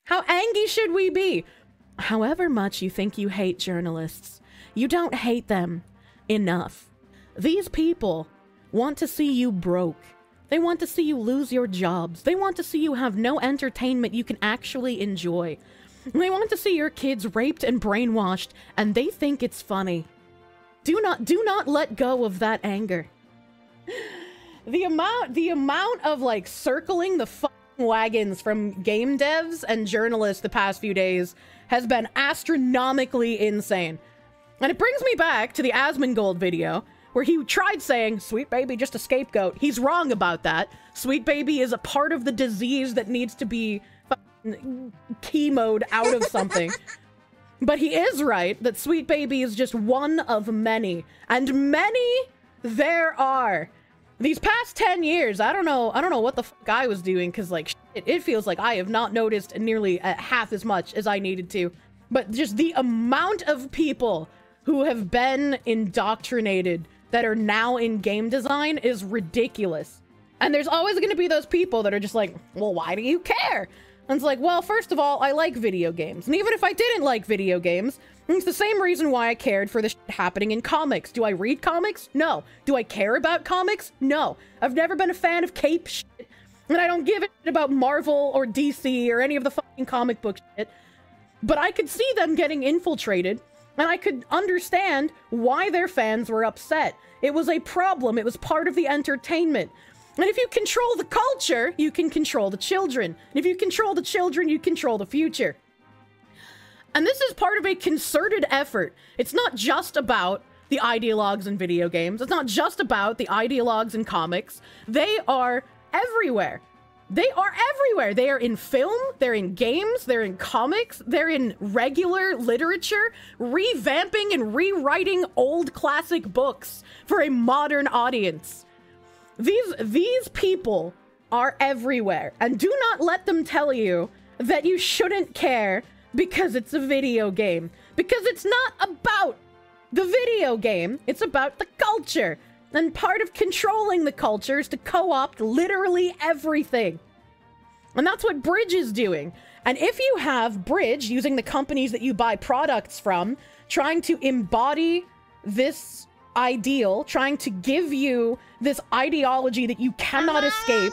How angry should we be? However much you think you hate journalists, you don't hate them enough. These people want to see you broke. They want to see you lose your jobs. They want to see you have no entertainment you can actually enjoy. They want to see your kids raped and brainwashed, and they think it's funny. Do not let go of that anger. The amount of like circling the wagons from game devs and journalists the past few days has been astronomically insane. And it brings me back to the Asmongold video where he tried saying, Sweet Baby just a scapegoat. He's wrong about that. Sweet Baby is a part of the disease that needs to be chemoed out of something. But he is right that Sweet Baby is just one of many. And many there are. These past 10 years, I don't know what the fuck I was doing, because like it feels like I have not noticed nearly half as much as I needed to. But just the amount of people who have been indoctrinated that are now in game design is ridiculous. And there's always going to be those people that are just like, well, why do you care? And it's like, well, first of all, I like video games. And even if I didn't like video games, it's the same reason why I cared for this happening in comics. Do I read comics? No. Do I care about comics? No. I've never been a fan of cape shit. And I don't give a shit about Marvel or DC or any of the fucking comic book shit. But I could see them getting infiltrated, and I could understand why their fans were upset. It was a problem. It was part of the entertainment. And if you control the culture, you can control the children. And if you control the children, you control the future. And this is part of a concerted effort. It's not just about the ideologues in video games. It's not just about the ideologues in comics. They are everywhere. They are everywhere. They are in film, they're in games, they're in comics, they're in regular literature, revamping and rewriting old classic books for a modern audience. These people are everywhere, and do not let them tell you that you shouldn't care because it's a video game. Because it's not about the video game, it's about the culture. And part of controlling the culture is to co-opt literally everything. And that's what Bridge is doing. And if you have Bridge, using the companies that you buy products from, trying to embody this ideal, trying to give you this ideology that you cannot escape,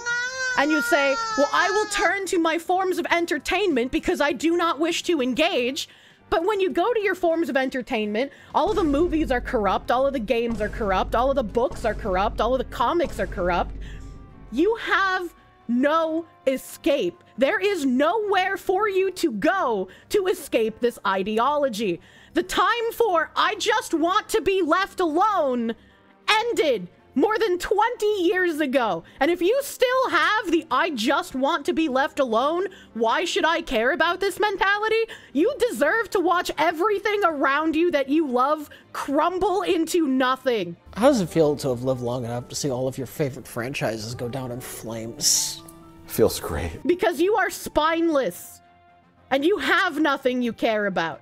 and you say, well, I will turn to my forms of entertainment because I do not wish to engage. But when you go to your forms of entertainment, all of the movies are corrupt, all of the games are corrupt, all of the books are corrupt, all of the comics are corrupt. You have no escape. There is nowhere for you to go to escape this ideology. The time for I just want to be left alone ended more than 20 years ago. And if you still have the I just want to be left alone, why should I care about this mentality? You deserve to watch everything around you that you love crumble into nothing. How does it feel to have lived long enough to see all of your favorite franchises go down in flames? Feels great. Because you are spineless. And you have nothing you care about.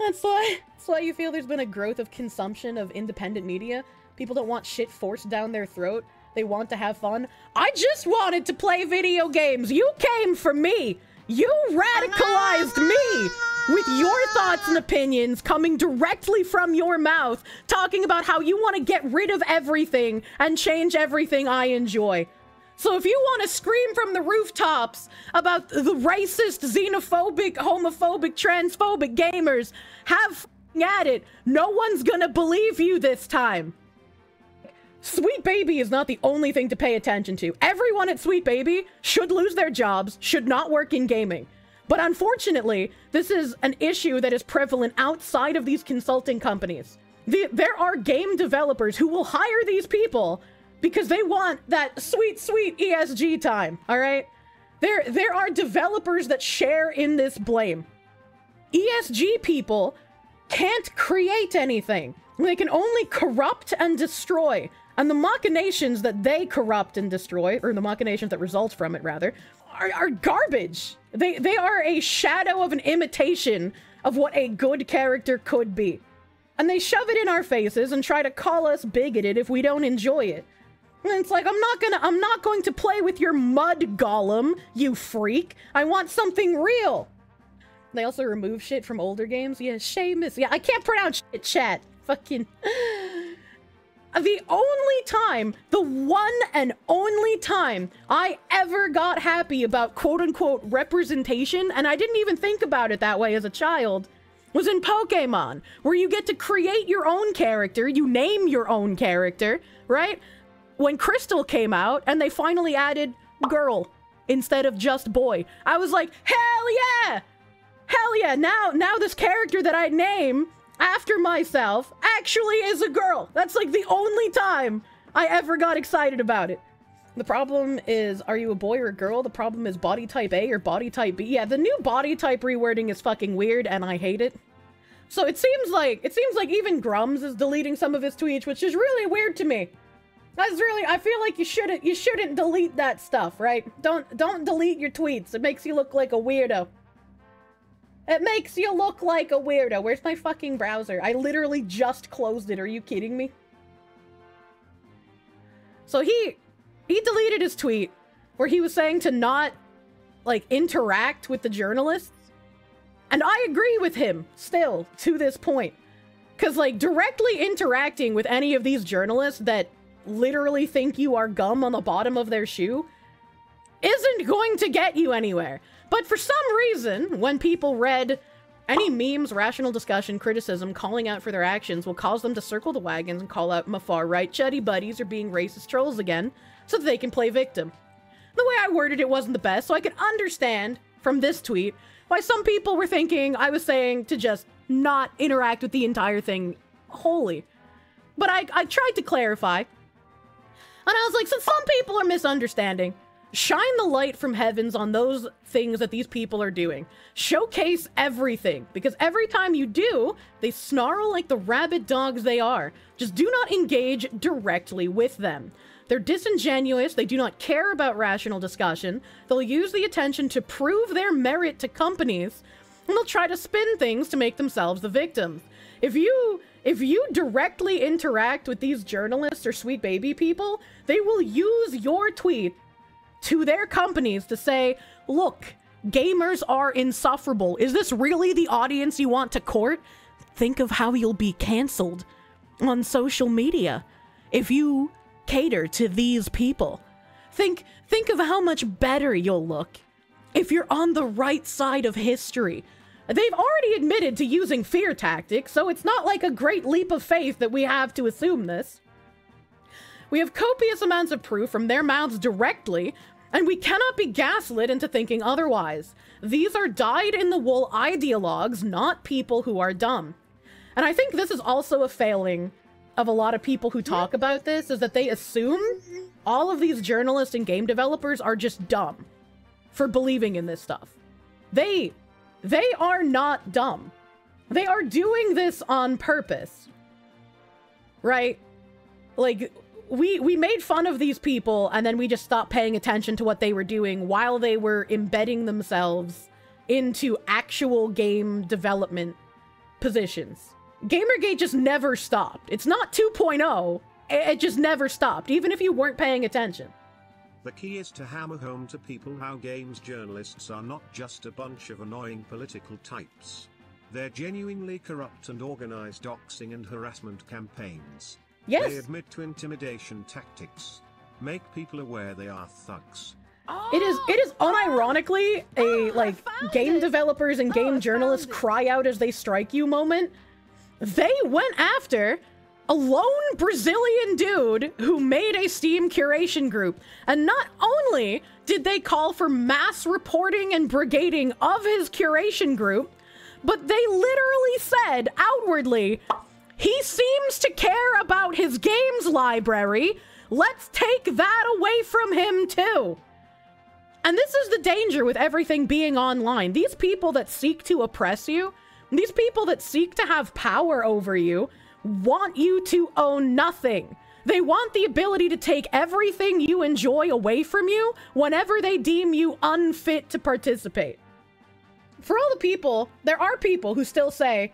That's why you feel there's been a growth of consumption of independent media. People don't want shit forced down their throat. They want to have fun. I just wanted to play video games. You came for me. You radicalized me with your thoughts and opinions coming directly from your mouth, talking about how you want to get rid of everything and change everything I enjoy. So if you want to scream from the rooftops about the racist, xenophobic, homophobic, transphobic gamers, have at it. No one's gonna believe you this time. Sweet Baby is not the only thing to pay attention to. Everyone at Sweet Baby should lose their jobs, should not work in gaming. But unfortunately, this is an issue that is prevalent outside of these consulting companies. There are game developers who will hire these people because they want that sweet, sweet ESG time, all right? There are developers that share in this blame. ESG people can't create anything. They can only corrupt and destroy. And the machinations that they corrupt and destroy, or the machinations that result from it, rather, are garbage. They are a shadow of an imitation of what a good character could be. And they shove it in our faces and try to call us bigoted if we don't enjoy it. And it's like, I'm not going to play with your mud golem, you freak. I want something real. They also remove shit from older games. Yeah, Seamus. Yeah, I can't pronounce shit, chat. Fucking... The only time, the one and only time I ever got happy about quote-unquote representation, and I didn't even think about it that way as a child, was in Pokemon, where you get to create your own character, you name your own character, right? When Crystal came out, and they finally added girl instead of just boy, I was like, hell yeah! Hell yeah, now this character that I name after myself actually is a girl. That's like the only time I ever got excited about it. The problem is, are you a boy or a girl? The problem is body type A or body type B. Yeah, the new body type rewording is fucking weird and I hate it. So it seems like even Grums is deleting some of his tweets, which is really weird to me. That's really, I feel like you shouldn't delete that stuff, right? Don't delete your tweets. It makes you look like a weirdo. It makes you look like a weirdo. Where's my fucking browser? I literally just closed it. Are you kidding me? So he deleted his tweet where he was saying to not, like, interact with the journalists. And I agree with him still to this point. Because, like, directly interacting with any of these journalists that literally think you are gum on the bottom of their shoe isn't going to get you anywhere. But for some reason, when people read any memes, rational discussion, criticism, calling out for their actions will cause them to circle the wagons and call out my far-right chuddy buddies are being racist trolls again, so that they can play victim. The way I worded it wasn't the best, so I could understand from this tweet why some people were thinking I was saying to just not interact with the entire thing wholly. But I tried to clarify. And I was like, so some people are misunderstanding. Shine the light from heavens on those things that these people are doing. Showcase everything, because every time you do, they snarl like the rabid dogs they are. Just do not engage directly with them. They're disingenuous, they do not care about rational discussion, they'll use the attention to prove their merit to companies, and they'll try to spin things to make themselves the victims. If you directly interact with these journalists or sweet baby people, they will use your tweet to their companies to say, look, gamers are insufferable. Is this really the audience you want to court? Think of how you'll be canceled on social media if you cater to these people. Think of how much better you'll look if you're on the right side of history. They've already admitted to using fear tactics, so it's not like a great leap of faith that we have to assume this. We have copious amounts of proof from their mouths directly, and we cannot be gaslit into thinking otherwise. These are dyed-in-the-wool ideologues, not people who are dumb. And I think this is also a failing of a lot of people who talk about this, is that they assume all of these journalists and game developers are just dumb for believing in this stuff. They are not dumb. They are doing this on purpose. Right? Like, we made fun of these people, and then we just stopped paying attention to what they were doing while they were embedding themselves into actual game development positions. GamerGate just never stopped. It's not 2.0. It just never stopped, even if you weren't paying attention. The key is to hammer home to people how games journalists are not just a bunch of annoying political types. They're genuinely corrupt and organize doxing and harassment campaigns. Yes. They admit to intimidation tactics. Make people aware they are thugs. It is unironically a, like, game developers and game journalists cry out as they strike you moment. They went after a lone Brazilian dude who made a Steam curation group. And not only did they call for mass reporting and brigading of his curation group, but they literally said outwardly, he seems to care about his games library. Let's take that away from him too. And this is the danger with everything being online. These people that seek to oppress you, these people that seek to have power over you, want you to own nothing. They want the ability to take everything you enjoy away from you whenever they deem you unfit to participate. For all the people, there are people who still say,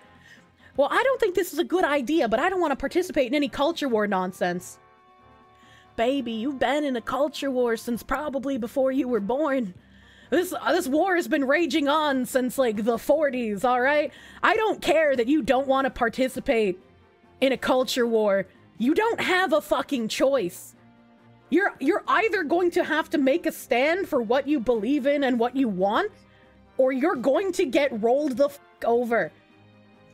well, I don't think this is a good idea, but I don't want to participate in any culture war nonsense. baby, you've been in a culture war since probably before you were born. This war has been raging on since, like, the 40s, alright? I don't care that you don't want to participate in a culture war. You don't have a fucking choice. You're either going to have to make a stand for what you believe in and what you want, or you're going to get rolled the fuck over.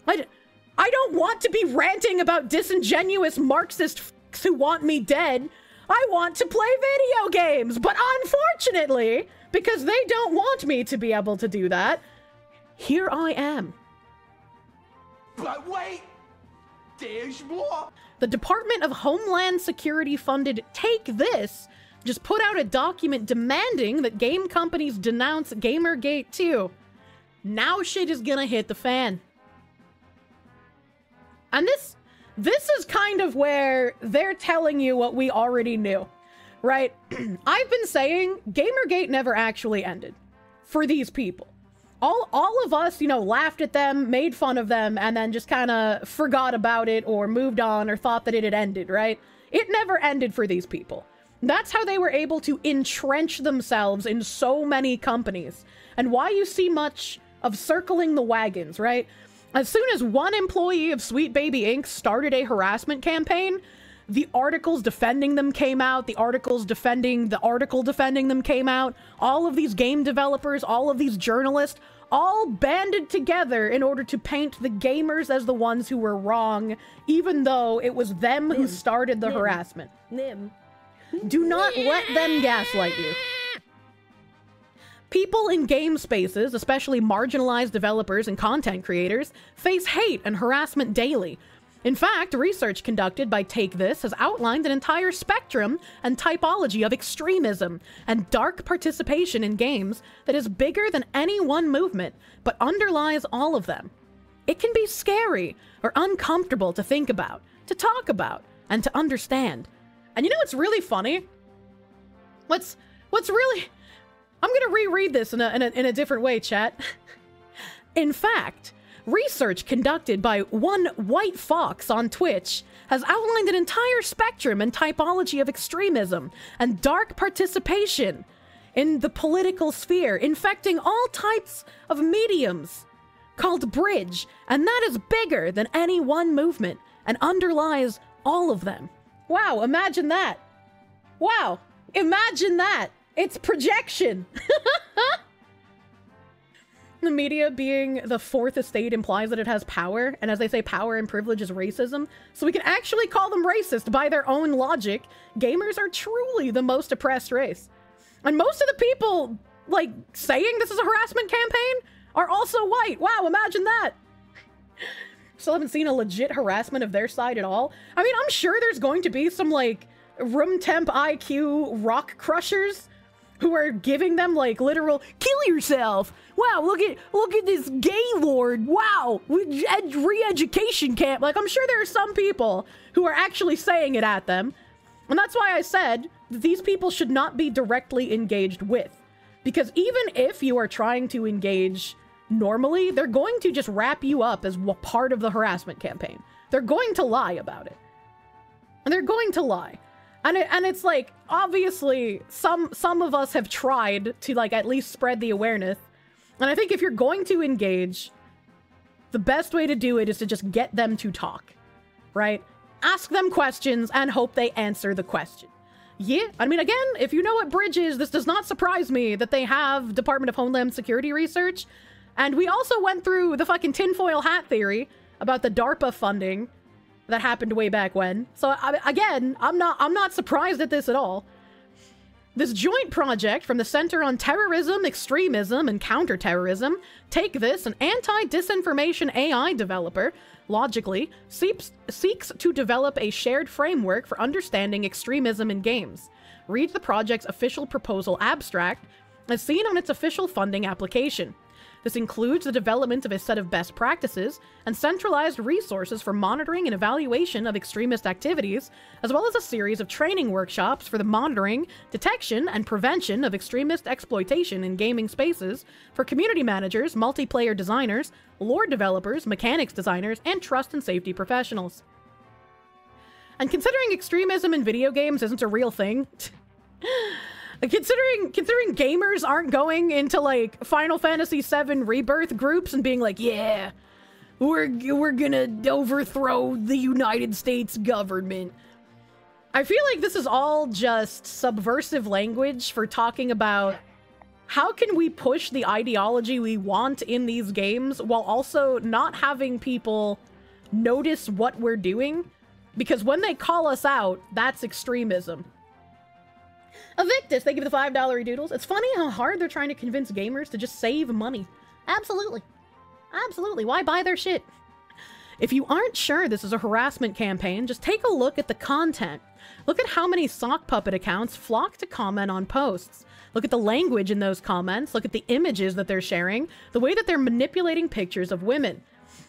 I don't want to be ranting about disingenuous Marxist fucks who want me dead. I want to play video games, but unfortunately, because they don't want me to be able to do that, here I am. But wait, there's more. The Department of Homeland Security funded Take This just put out a document demanding that game companies denounce GamerGate 2. Now shit is gonna hit the fan. And this is kind of where they're telling you what we already knew, right? I've been saying GamerGate never actually ended for these people. All of us, you know, laughed at them, made fun of them, and then just kind of forgot about it or moved on or thought that it had ended, right? It never ended for these people. That's how they were able to entrench themselves in so many companies, and why you see much of circling the wagons, right? As soon as one employee of Sweet Baby Inc. started a harassment campaign, the articles defending them came out, the articles defending the article defending them came out, all of these game developers, all of these journalists, all banded together in order to paint the gamers as the ones who were wrong, even though it was them who started the harassment. Do not let them gaslight you. People in game spaces, especially marginalized developers and content creators, face hate and harassment daily. In fact, research conducted by Take This has outlined an entire spectrum and typology of extremism and dark participation in games that is bigger than any one movement, but underlies all of them. It can be scary or uncomfortable to think about, to talk about, and to understand. And you know what's really funny? What's really... I'm gonna reread this in a different way, chat. In fact, research conducted by One White Fox on Twitch has outlined an entire spectrum and typology of extremism and dark participation in the political sphere, infecting all types of mediums, called Bridge, and that is bigger than any one movement and underlies all of them. Wow, imagine that. Wow, imagine that. It's projection. The media being the fourth estate implies that it has power, and as they say, power and privilege is racism, so we can actually call them racist by their own logic. Gamers are truly the most oppressed race. And most of the people, like, saying this is a harassment campaign are also white. Wow, imagine that. Still haven't seen a legit harassment of their side at all. I mean, I'm sure there's going to be some, like, room temp IQ rock crushers who are giving them, like, literal kill yourself. Wow, look at this gay lord. Wow, re-education camp. Like, I'm sure there are some people who are actually saying it at them. And that's why I said that these people should not be directly engaged with. Because even if you are trying to engage normally, they're going to just wrap you up as part of the harassment campaign. They're going to lie about it. And they're going to lie. And it's like, obviously, some of us have tried to, like, at least spread the awareness. And I think if you're going to engage, the best way to do it is to just get them to talk, right? Ask them questions and hope they answer the question. Yeah, I mean, again, if you know what Bridge is, this does not surprise me that they have Department of Homeland Security research. And we also went through the fucking tinfoil hat theory about the DARPA funding that happened way back when. So again, I'm not surprised at this at all. This joint project from the Center on Terrorism, Extremism, and Counterterrorism, Take This, an anti-disinformation AI developer, logically seeks to develop a shared framework for understanding extremism in games. Read the project's official proposal abstract, as seen on its official funding application. This includes the development of a set of best practices and centralized resources for monitoring and evaluation of extremist activities, as well as a series of training workshops for the monitoring, detection, and prevention of extremist exploitation in gaming spaces for community managers, multiplayer designers, lore developers, mechanics designers, and trust and safety professionals. And considering extremism in video games isn't a real thing, considering gamers aren't going into like Final Fantasy VII Rebirth groups and being like, yeah, we're gonna overthrow the United States government. I feel like this is all just subversive language for talking about how can we push the ideology we want in these games while also not having people notice what we're doing? Because when they call us out, that's extremism. Evictus, thank you for the $5 doodles. It's funny how hard they're trying to convince gamers to just save money. Absolutely. Absolutely. Why buy their shit? If you aren't sure this is a harassment campaign, just take a look at the content. Look at how many sock puppet accounts flock to comment on posts. Look at the language in those comments. Look at the images that they're sharing. The way that they're manipulating pictures of women.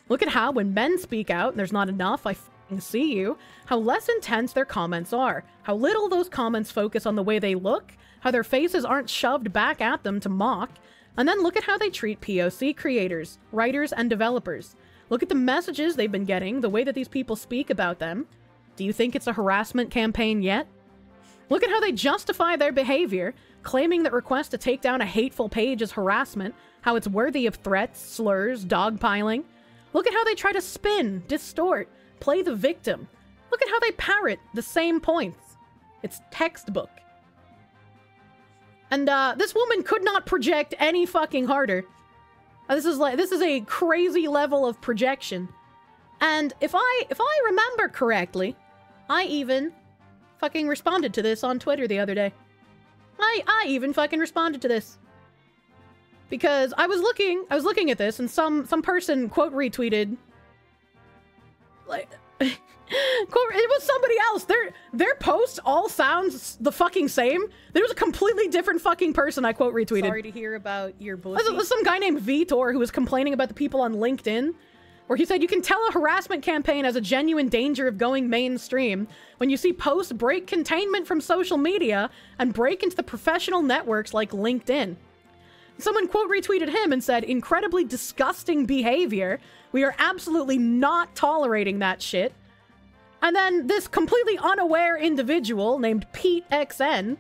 Look at how when men speak out and there's not enough, I f***ing see you, how less intense their comments are. How little those comments focus on the way they look. How their faces aren't shoved back at them to mock. And then look at how they treat POC creators, writers, and developers. Look at the messages they've been getting, the way that these people speak about them. Do you think it's a harassment campaign yet? Look at how they justify their behavior, claiming that requests to take down a hateful page is harassment, how it's worthy of threats, slurs, dogpiling. Look at how they try to spin, distort, play the victim. Look at how they parrot the same points. It's textbook. And this woman could not project any fucking harder. This is a crazy level of projection. And if I remember correctly, I even fucking responded to this on Twitter the other day. I even fucking responded to this. Because I was looking at this and some person quote retweeted, like, it was somebody else. Their post all sounds the fucking same. There was a completely different fucking person I quote retweeted. Sorry to hear about your bullshit. This was some guy named Vtuber who was complaining about the people on LinkedIn, where he said you can tell a harassment campaign has a genuine danger of going mainstream when you see posts break containment from social media and break into the professional networks like LinkedIn. Someone quote retweeted him and said, incredibly disgusting behavior. We are absolutely not tolerating that shit. And then this completely unaware individual named Pete XN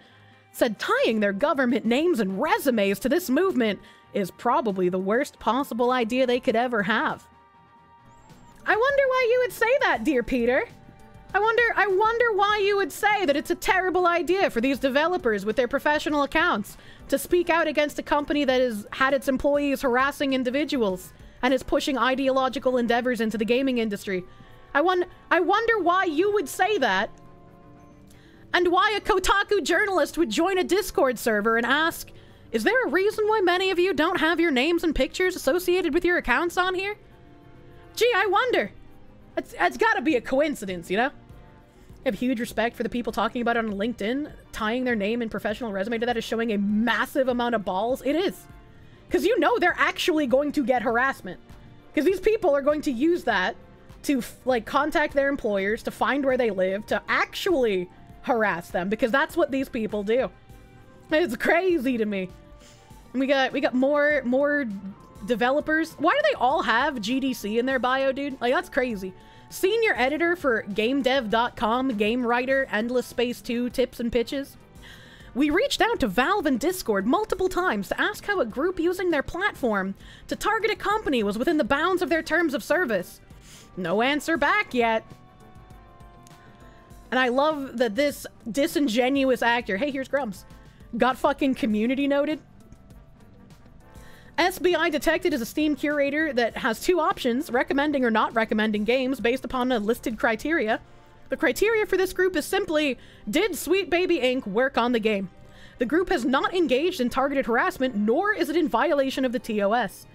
said tying their government names and resumes to this movement is probably the worst possible idea they could ever have. I wonder why you would say that, dear Peter. I wonder why you would say that it's a terrible idea for these developers with their professional accounts to speak out against a company that has had its employees harassing individuals and is pushing ideological endeavors into the gaming industry. I wonder why you would say that, and why a Kotaku journalist would join a Discord server and ask, is there a reason why many of you don't have your names and pictures associated with your accounts on here? Gee, I wonder. It's gotta be a coincidence, you know? I have huge respect for the people talking about it on LinkedIn, tying their name and professional resume to that is showing a massive amount of balls. It is. Because you know they're actually going to get harassment. Because these people are going to use that to, like, contact their employers, to find where they live, to actually harass them. Because that's what these people do. It's crazy to me. And we got more developers. Why do they all have GDC in their bio, dude? Like, that's crazy. Senior editor for GameDev.com, game writer, Endless Space 2, tips and pitches. We reached out to Valve and Discord multiple times to ask how a group using their platform to target a company was within the bounds of their terms of service. No answer back yet. And I love that this disingenuous actor, hey, here's Grumps, got fucking community noted. SBI detected as a Steam curator that has two options, recommending or not recommending games based upon a listed criteria. The criteria for this group is simply, did Sweet Baby Inc. work on the game? The group has not engaged in targeted harassment, nor is it in violation of the TOS.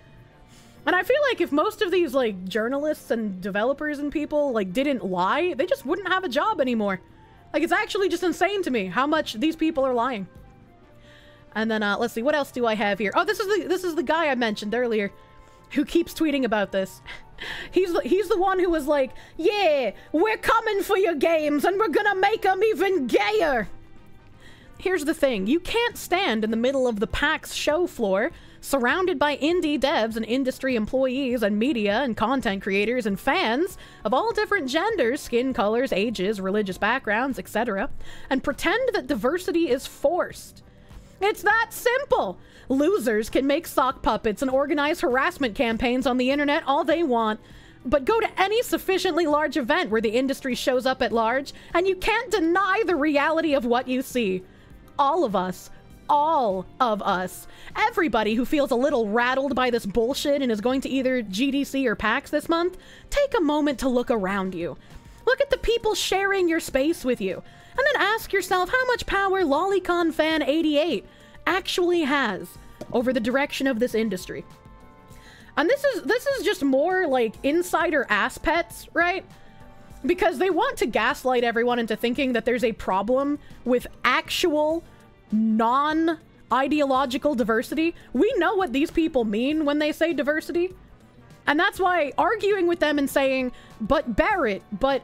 And I feel like if most of these, like, journalists and developers and people, like, didn't lie, they just wouldn't have a job anymore. Like, it's actually just insane to me how much these people are lying. And then, let's see, what else do I have here? Oh, this is the guy I mentioned earlier who keeps tweeting about this. He's the one who was like, yeah, we're coming for your games and we're gonna make them even gayer. Here's the thing. You can't stand in the middle of the PAX show floor surrounded by indie devs and industry employees and media and content creators and fans of all different genders, skin colors, ages, religious backgrounds, etc., and pretend that diversity is forced. It's that simple. Losers can make sock puppets and organize harassment campaigns on the internet all they want, but go to any sufficiently large event where the industry shows up at large, and you can't deny the reality of what you see. All of us, everybody who feels a little rattled by this bullshit and is going to either GDC or PAX this month, take a moment to look around you. Look at the people sharing your space with you, and then ask yourself how much power Lolicon Fan 88 actually has over the direction of this industry. And this is just more like insider ass pets, right? Because they want to gaslight everyone into thinking that there's a problem with actual non-ideological diversity. We know what these people mean when they say diversity. And that's why arguing with them and saying, but Barrett, but,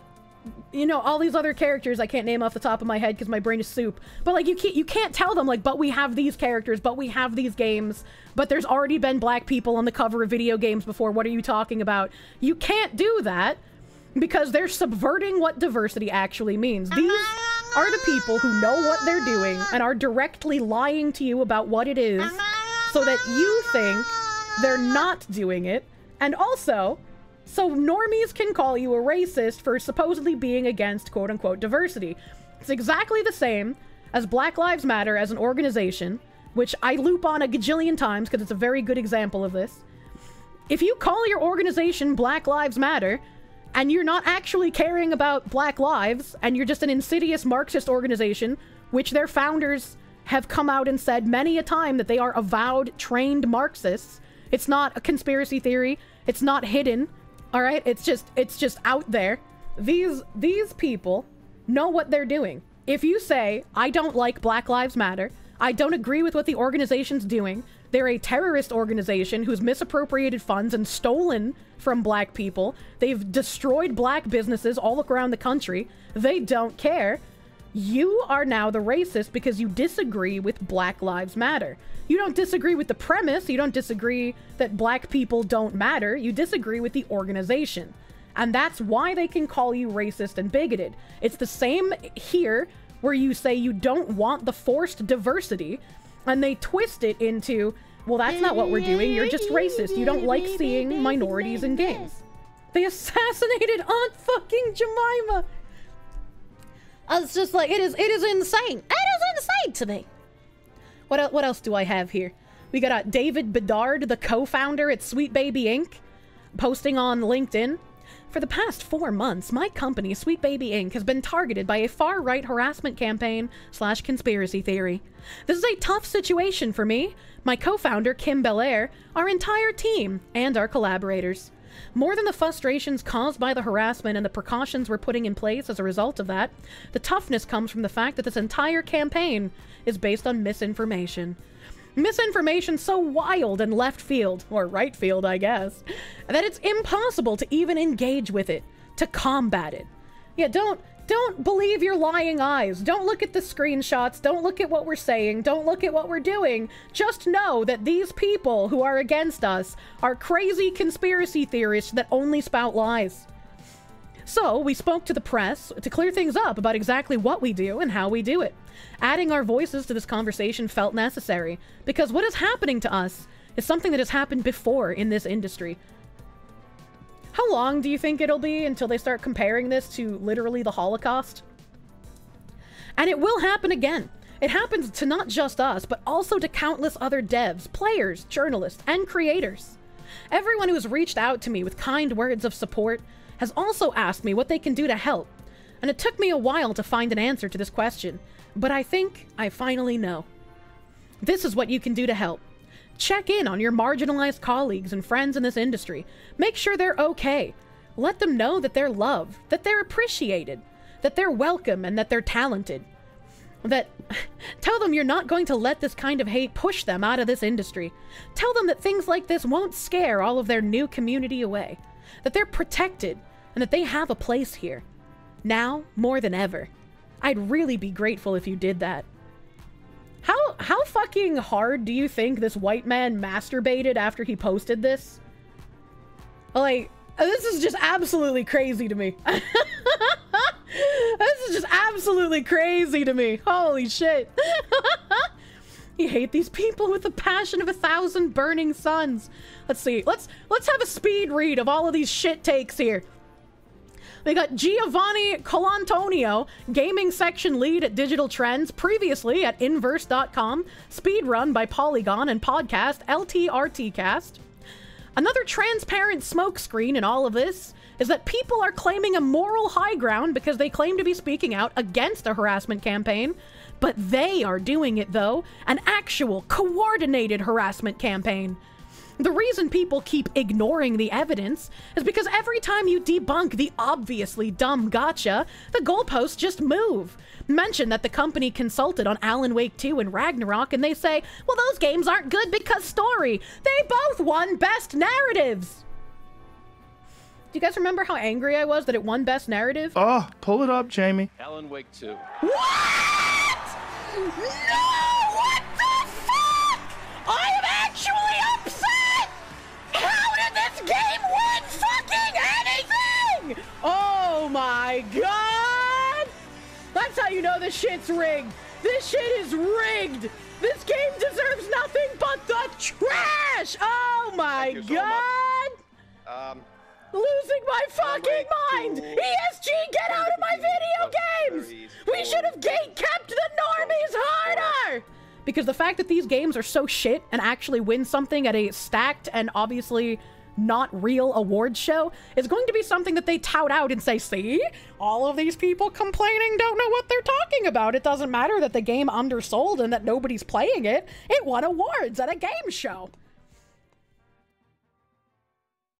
you know, all these other characters I can't name off the top of my head because my brain is soup. But, like, you can't tell them, like, but we have these characters, but we have these games, but there's already been black people on the cover of video games before. What are you talking about? You can't do that because they're subverting what diversity actually means. These are the people who know what they're doing and are directly lying to you about what it is so that you think they're not doing it. And also, so normies can call you a racist for supposedly being against quote-unquote diversity. It's exactly the same as Black Lives Matter as an organization, which I loop on a gajillion times because it's a very good example of this. If you call your organization Black Lives Matter, and you're not actually caring about black lives, and you're just an insidious Marxist organization, which their founders have come out and said many a time that they are avowed, trained Marxists. It's not a conspiracy theory. It's not hidden. All right? It's just out there. These people know what they're doing. If you say, I don't like Black Lives Matter, I don't agree with what the organization's doing, they're a terrorist organization who's misappropriated funds and stolen from black people, they've destroyed black businesses all around the country, they don't care, you are now the racist because you disagree with Black Lives Matter. You don't disagree with the premise, you don't disagree that black people don't matter, you disagree with the organization. And that's why they can call you racist and bigoted. It's the same here, where you say you don't want the forced diversity, and they twist it into, well, that's not what we're doing, you're just racist, you don't like seeing minorities in games. They assassinated Aunt fucking Jemima! It's just like, it is insane. It is insane to me. What else do I have here? We got David Bedard, the co-founder at Sweet Baby Inc., posting on LinkedIn. For the past 4 months, my company, Sweet Baby Inc., has been targeted by a far-right harassment campaign / conspiracy theory. This is a tough situation for me, my co-founder, Kim Belair, our entire team, and our collaborators. More than the frustrations caused by the harassment and the precautions we're putting in place as a result of that, the toughness comes from the fact that this entire campaign is based on misinformation. Misinformation so wild and left field, or right field, I guess, that it's impossible to even engage with it, to combat it. Yeah, don't believe your lying eyes. Don't look at the screenshots. Don't look at what we're saying. Don't look at what we're doing. Just know that these people who are against us are crazy conspiracy theorists that only spout lies. So, we spoke to the press to clear things up about exactly what we do and how we do it. Adding our voices to this conversation felt necessary, because what is happening to us is something that has happened before in this industry. How long do you think it'll be until they start comparing this to literally the Holocaust? And it will happen again. It happens to not just us, but also to countless other devs, players, journalists, and creators. Everyone who has reached out to me with kind words of support has also asked me what they can do to help. And it took me a while to find an answer to this question, but I think I finally know. This is what you can do to help. Check in on your marginalized colleagues and friends in this industry. Make sure they're okay. Let them know that they're loved, that they're appreciated, that they're welcome, and that they're talented. Tell them you're not going to let this kind of hate push them out of this industry. Tell them that things like this won't scare all of their new community away. That they're protected, and that they have a place here. Now, more than ever. I'd really be grateful if you did that. How fucking hard do you think this white man masturbated after he posted this? Like, this is just absolutely crazy to me. This is just absolutely crazy to me. Holy shit. You hate these people with the passion of 1,000 burning suns. Let's see. Let's have a speed read of all of these shit takes here. We got Giovanni Colantonio, gaming section lead at Digital Trends, previously at Inverse.com, speedrun by Polygon and podcast LTRTcast. Another transparent smokescreen in all of this is that people are claiming a moral high ground because they claim to be speaking out against a harassment campaign, but they are doing it, though, an actual coordinated harassment campaign. The reason people keep ignoring the evidence is because every time you debunk the obviously dumb gotcha, the goalposts just move. Mention that the company consulted on Alan Wake 2 and Ragnarok, and they say, well, those games aren't good because story. They both won Best Narratives. Do you guys remember how angry I was that it won Best Narrative? Oh, pull it up, Jamie. Alan Wake 2. What? No! What the fuck? I am actually upset! How did this game win fucking anything? Oh my god! That's how you know this shit's rigged. This shit is rigged. This game deserves nothing but the trash. Oh my god! Losing my fucking mind! ESG, get out of my video games! We should have gate kept the normies harder! Because the fact that these games are so shit and actually win something at a stacked and obviously not real awards show is going to be something that they tout out and say, see? All of these people complaining don't know what they're talking about. It doesn't matter that the game undersold and that nobody's playing it. It won awards at a game show.